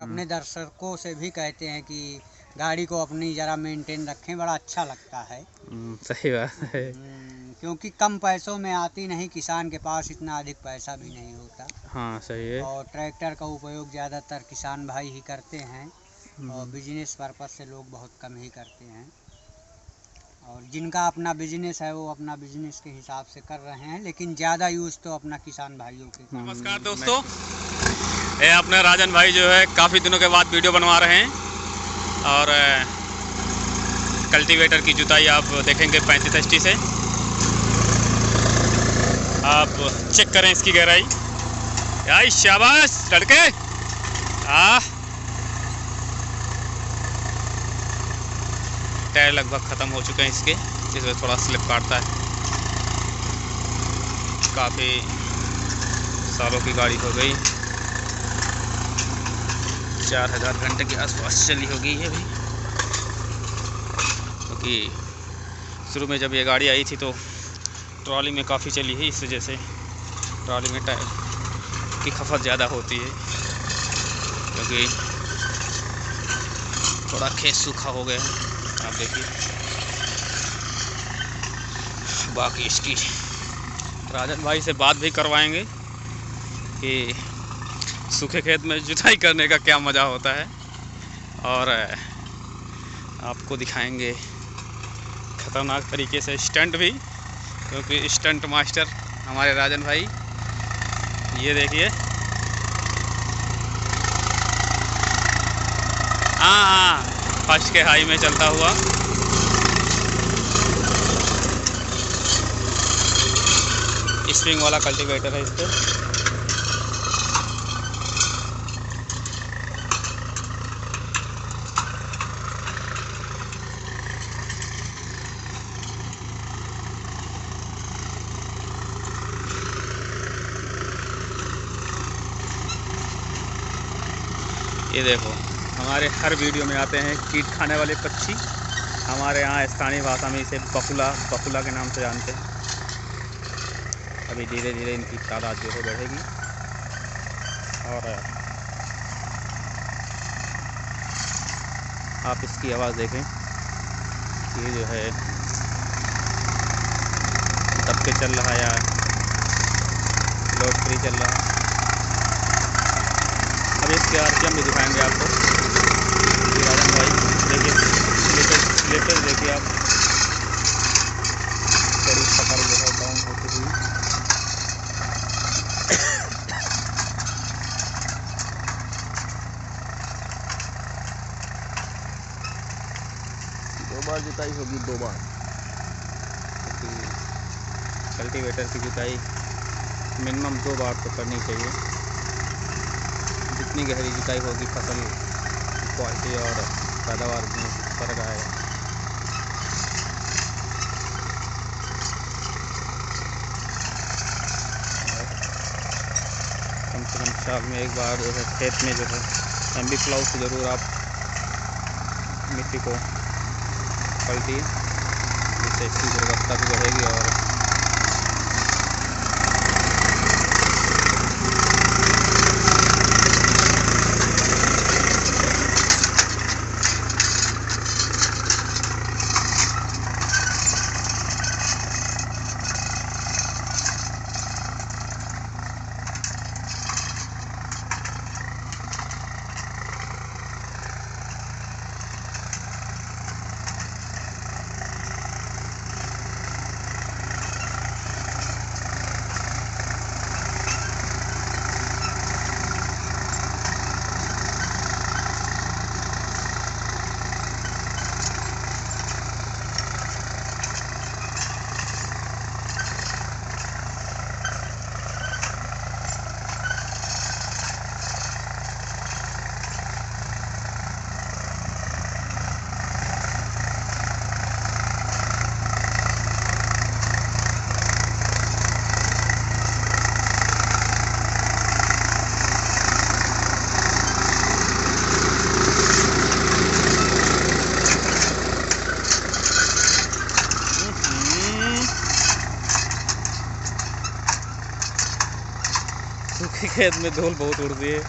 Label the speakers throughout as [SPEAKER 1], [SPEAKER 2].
[SPEAKER 1] अपने दर्शकों से भी कहते हैं कि गाड़ी को अपनी ज़रा मेंटेन रखें, बड़ा अच्छा लगता है।
[SPEAKER 2] सही बात है।
[SPEAKER 1] क्योंकि कम पैसों में आती नहीं, किसान के पास इतना अधिक पैसा भी नहीं होता।
[SPEAKER 2] हाँ सही है।
[SPEAKER 1] और ट्रैक्टर का उपयोग ज़्यादातर किसान भाई ही करते हैं और बिजनेस पर्पज़ से लोग बहुत कम ही करते हैं। और जिनका अपना बिजनेस है वो अपना बिजनेस के हिसाब से कर रहे हैं, लेकिन ज़्यादा यूज़ तो अपना किसान भाइयों के।
[SPEAKER 2] नमस्कार दोस्तों, ये अपने राजन भाई जो है काफ़ी दिनों के बाद वीडियो बनवा रहे हैं और कल्टीवेटर की जुताई आप देखेंगे 35 ST से। आप चेक करें इसकी गहराई। यार शाबाश लड़के। टायर लगभग ख़त्म हो चुके हैं इसके, इसमें थोड़ा स्लिप काटता है। काफ़ी सालों की गाड़ी हो गई, 4000 घंटे के आसपास चली होगी ये भी। क्योंकि शुरू में जब ये गाड़ी आई थी तो ट्रॉली में काफ़ी चली है, इस वजह से ट्रॉली में टायर की खपत ज़्यादा होती है, क्योंकि थोड़ा खेत सूखा हो गया है। आप देखिए, बाकी इसकी राजन भाई से बात भी करवाएंगे कि सूखे खेत में जुताई करने का क्या मज़ा होता है, और आपको दिखाएंगे ख़तरनाक तरीके से स्टंट भी, क्योंकि स्टंट मास्टर हमारे राजन भाई। ये देखिए, हाँ फर्स्ट के हाई में चलता हुआ। स्प्रिंग वाला कल्टीवेटर है इस पर। ये देखो, हमारे हर वीडियो में आते हैं कीट खाने वाले पक्षी। हमारे यहाँ स्थानीय भाषा में इसे बकुला के नाम से जानते हैं। अभी धीरे धीरे इनकी तादाद जो है बढ़ेगी। और आप इसकी आवाज़ देखें, ये जो है दब के चल रहा या लोड फ्री चल रहा। अब इसके RPM भी दिखाएंगे आपको। राजन भाई देखिए, लेटेस्ट देखिए आप, बड़ी पकड़ जो है डाउन होती हुई। दो बार जुताई होगी, 2 बार। कल्टीवेटर की जुताई मिनिमम 2 बार तो करनी चाहिए। जितनी गहरी जुताई होगी, फसल क्वालिटी और पैदावार में फर्क आएगा। कम से कम साल में एक बार जो है खेत में जो है एमबी प्लाउ से ज़रूर आप मिट्टी को पलटिए, जिससे इसकी गुणवत्ता भी बढ़ेगी। और सूखे खेत में धूल बहुत उड़ती है।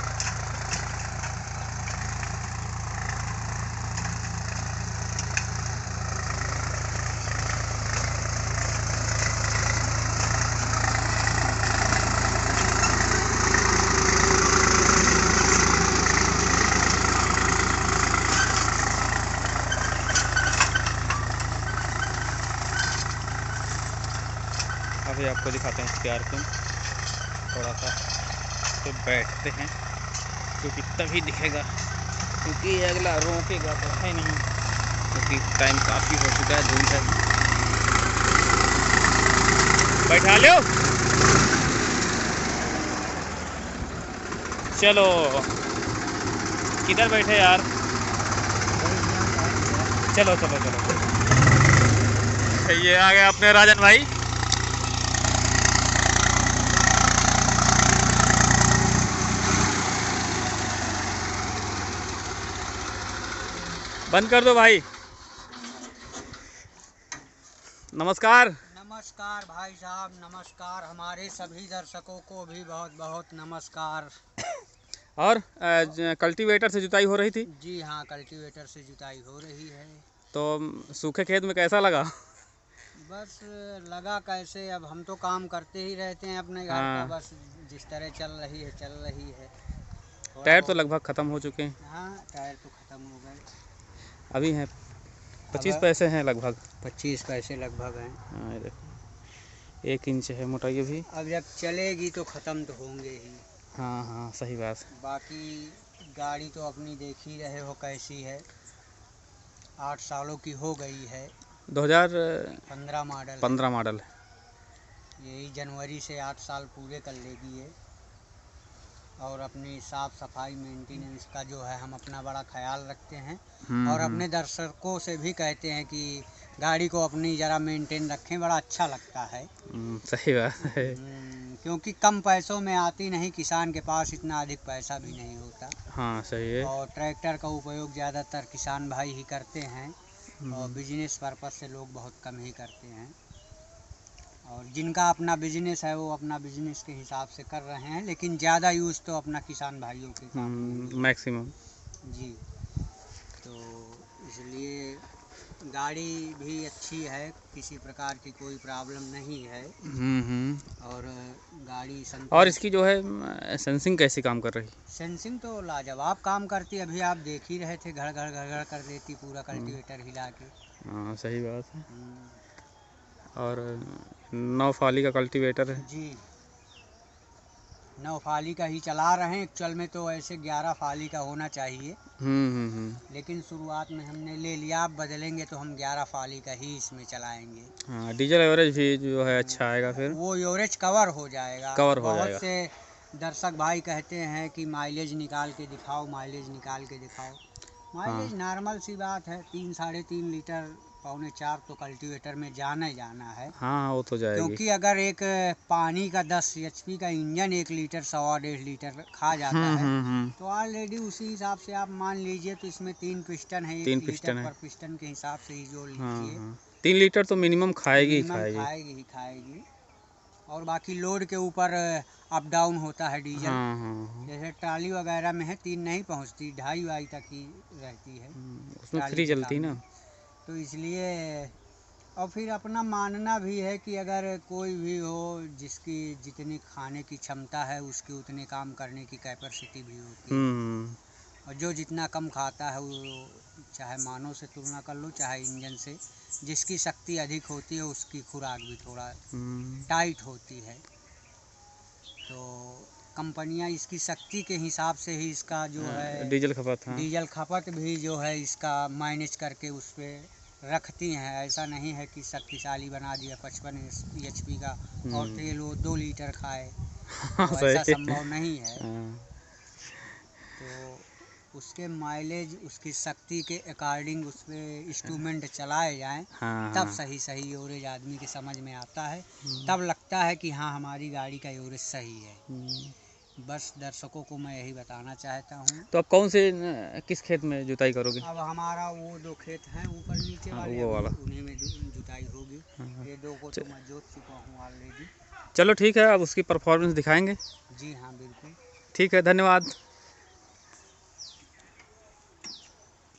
[SPEAKER 2] अभी आपको दिखाते हैं स्कॉर्पियो, थोड़ा सा तो बैठते हैं क्योंकि तभी दिखेगा, क्योंकि अगला रोकेगा तो है नहीं, क्योंकि टाइम काफ़ी हो चुका है, धूप है। बैठा लो, चलो किधर बैठे यार, चलो चलो चलो। ये आ गए अपने राजन भाई। बंद कर दो भाई। नमस्कार।
[SPEAKER 1] नमस्कार भाई साहब, नमस्कार। हमारे सभी दर्शकों को भी बहुत बहुत नमस्कार।
[SPEAKER 2] और कल्टीवेटर से जुताई हो रही थी?
[SPEAKER 1] जी हाँ, कल्टीवेटर से जुताई हो रही है।
[SPEAKER 2] तो सूखे खेत में कैसा लगा?
[SPEAKER 1] बस लगा कैसे, अब हम तो काम करते ही रहते हैं अपने घर का, बस जिस तरह चल रही है।
[SPEAKER 2] टायर तो लगभग ख़त्म हो चुके हैं।
[SPEAKER 1] हाँ, टायर तो ख़त्म हो गए।
[SPEAKER 2] अभी हैं 25 पैसे हैं लगभग।
[SPEAKER 1] 25 पैसे लगभग हैं।
[SPEAKER 2] हाँ, देखो 1 इंच है मोटाई भी।
[SPEAKER 1] अब जब चलेगी तो ख़त्म तो होंगे ही।
[SPEAKER 2] हाँ हाँ, सही बात।
[SPEAKER 1] बाकी गाड़ी तो अपनी देख ही रहे हो कैसी है, 8 सालों की हो गई है।
[SPEAKER 2] 2015
[SPEAKER 1] मॉडल
[SPEAKER 2] 15 मॉडल है।
[SPEAKER 1] यही जनवरी से 8 साल पूरे कर लेगी है। और अपनी साफ़ सफाई मेंटेनेंस का जो है हम अपना बड़ा ख्याल रखते हैं, और अपने दर्शकों से भी कहते हैं कि गाड़ी को अपनी ज़रा मेंटेन रखें, बड़ा अच्छा लगता है।
[SPEAKER 2] सही बात है।
[SPEAKER 1] क्योंकि कम पैसों में आती नहीं, किसान के पास इतना अधिक पैसा भी नहीं होता।
[SPEAKER 2] हाँ, सही है।
[SPEAKER 1] और ट्रैक्टर का उपयोग ज़्यादातर किसान भाई ही करते हैं, और बिजनेस पर्पज़ से लोग बहुत कम ही करते हैं। और जिनका अपना बिजनेस है वो अपना बिजनेस के हिसाब से कर रहे हैं, लेकिन ज़्यादा यूज़ तो अपना किसान भाइयों के काम में
[SPEAKER 2] मैक्सिमम। जी,
[SPEAKER 1] तो इसलिए गाड़ी भी अच्छी है, किसी प्रकार की कोई प्रॉब्लम नहीं है। और गाड़ी
[SPEAKER 2] और इसकी जो है सेंसिंग कैसी काम कर रही?
[SPEAKER 1] सेंसिंग तो लाजवाब काम करती, अभी आप देख ही रहे थे, घर घर घर घर कर देती पूरा कल्टीवेटर हिला के।
[SPEAKER 2] हाँ, सही बात है। और 9 फाली का कल्टीवेटर है
[SPEAKER 1] जी, 9 फाली का ही चला रहे हैं। एक्चुअल में तो ऐसे 11 फाली का होना चाहिए। लेकिन शुरुआत में हमने ले लिया, अब बदलेंगे तो हम 11 फाली का ही इसमें चलाएंगे।
[SPEAKER 2] हाँ, डीजल एवरेज भी जो है अच्छा आएगा, फिर वो
[SPEAKER 1] एवरेज कवर हो जाएगा। बहुत से दर्शक भाई कहते हैं कि माइलेज निकाल के दिखाओ, माइलेज निकाल के दिखाओ। माइलेज नॉर्मल सी बात है, 3 साढ़े 3 लीटर, 3.25 तो कल्टीवेटर में जाना ही जाना है।
[SPEAKER 2] हाँ, वो तो जाएगी।
[SPEAKER 1] क्योंकि अगर एक पानी का 10 HP का इंजन 1 लीटर 1.25 लीटर खा जाता है, तो ऑलरेडी उसी हिसाब से आप मान लीजिए, तो इसमें 3 पिस्टन है, 1 लीटर पर पिस्टन के हिसाब से ही जोड़ लीजिए।
[SPEAKER 2] 3 लीटर तो मिनिमम खाएगी
[SPEAKER 1] ही खाएगी। और बाकी लोड के ऊपर अप डाउन होता है डीजल। जैसे ट्राली वगैरह में है 3 नहीं पहुंचती, 2.5 तक ही रहती है,
[SPEAKER 2] उसमें 3 चलती ना।
[SPEAKER 1] तो इसलिए, और फिर अपना मानना भी है कि अगर कोई भी हो जिसकी जितनी खाने की क्षमता है, उसकी उतने काम करने की कैपेसिटी भी होती है। और जो जितना कम खाता है, वो चाहे मानव से तुलना कर लो चाहे इंजन से, जिसकी शक्ति अधिक होती है उसकी खुराक भी थोड़ा टाइट होती है। तो कंपनियां इसकी शक्ति के हिसाब से ही इसका जो है डीजल खपत भी जो है इसका मैनेज करके उस पर रखती हैं। ऐसा नहीं है कि शक्तिशाली बना दिया 55 HP का और तेल वो 2 लीटर खाए, तो ऐसा संभव नहीं है। तो उसके माइलेज, उसकी शक्ति के अकॉर्डिंग उस पर इंस्ट्रूमेंट चलाए जाएं, तब सही एवरेज आदमी के समझ में आता है, तब लगता है कि हाँ हमारी गाड़ी का एवरेज सही है। बस दर्शकों को मैं यही बताना चाहता हूँ। तो अब कौन से किस खेत में जुताई करोगे? अब हमारा वो 2 खेत हैं ऊपर नीचे वाले, वो वाला उन्हीं में जुताई होगी। ये 2 को तो मैं जोत चुका हूँ ऑलरेडी।
[SPEAKER 2] चलो ठीक है, अब उसकी परफॉर्मेंस दिखाएंगे।
[SPEAKER 1] जी हाँ, बिल्कुल।
[SPEAKER 2] ठीक है, धन्यवाद।